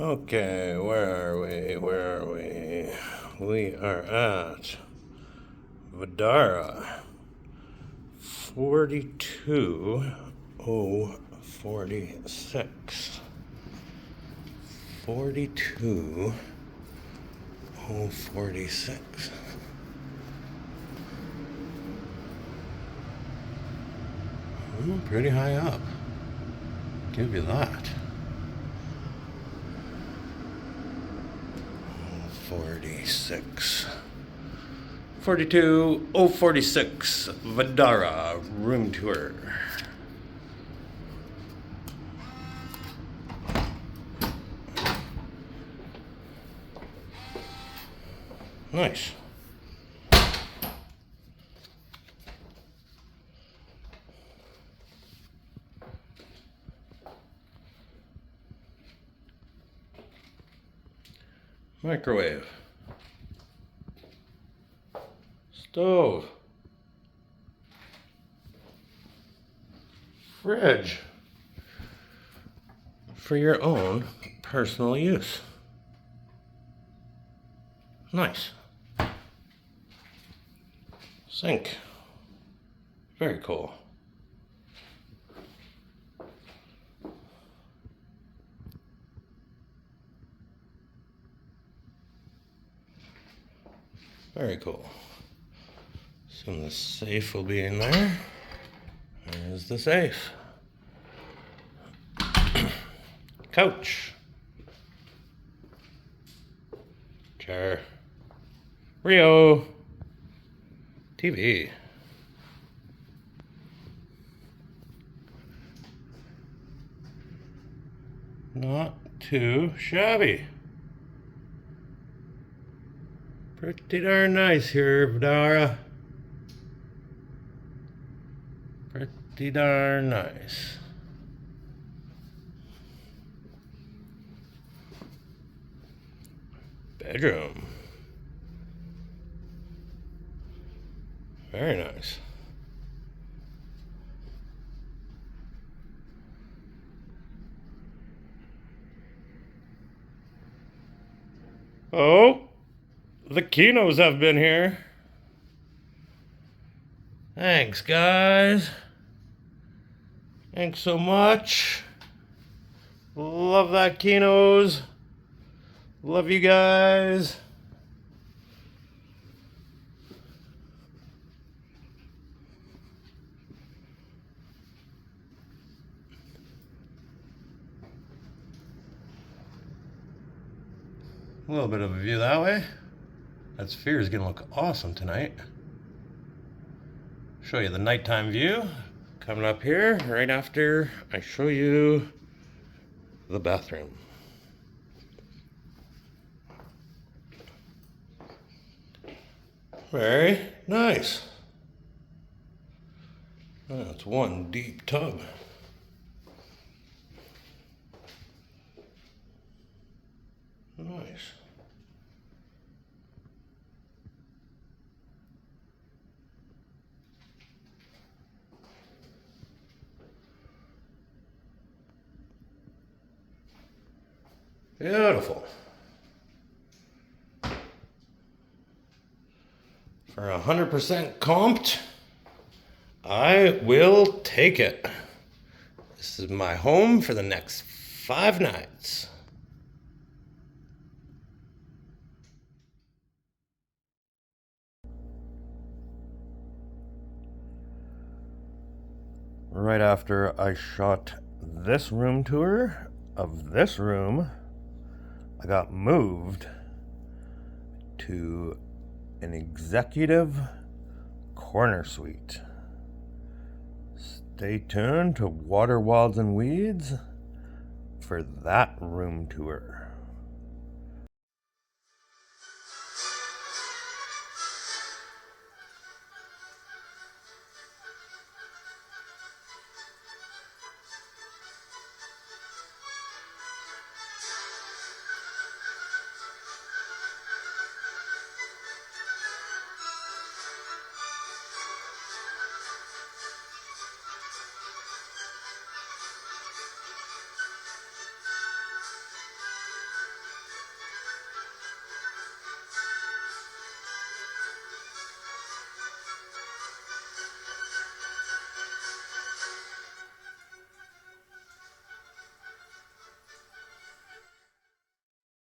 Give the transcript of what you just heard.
Okay, where are we? Where are we? We are at Vdara 42046. 42046. Pretty high up. Give you that. 46. 42046 Vdara room tour. Nice. Microwave. Stove. Fridge. For your own personal use. Nice. Sink. Very cool. Very cool. Assume the safe will be in there. There's the safe. Couch. Chair. Rio. TV. Not too shabby. Pretty darn nice here, Vdara. Pretty darn nice. Bedroom. Very nice. Oh, the Kinos have been here. Thanks, guys. Thanks so much. Love that Kinos. Love you guys. A little bit of a view that way. That sphere is gonna look awesome tonight. Show you the nighttime view coming up here right after I show you the bathroom. Very nice. That's one deep tub. Nice. Beautiful. For 100% comped, I will take it. This is my home for the next 5 nights. Right after I shot this room tour of this room, I got moved to an executive corner suite. Stay tuned to Water, Wilds, and Weeds for that room tour.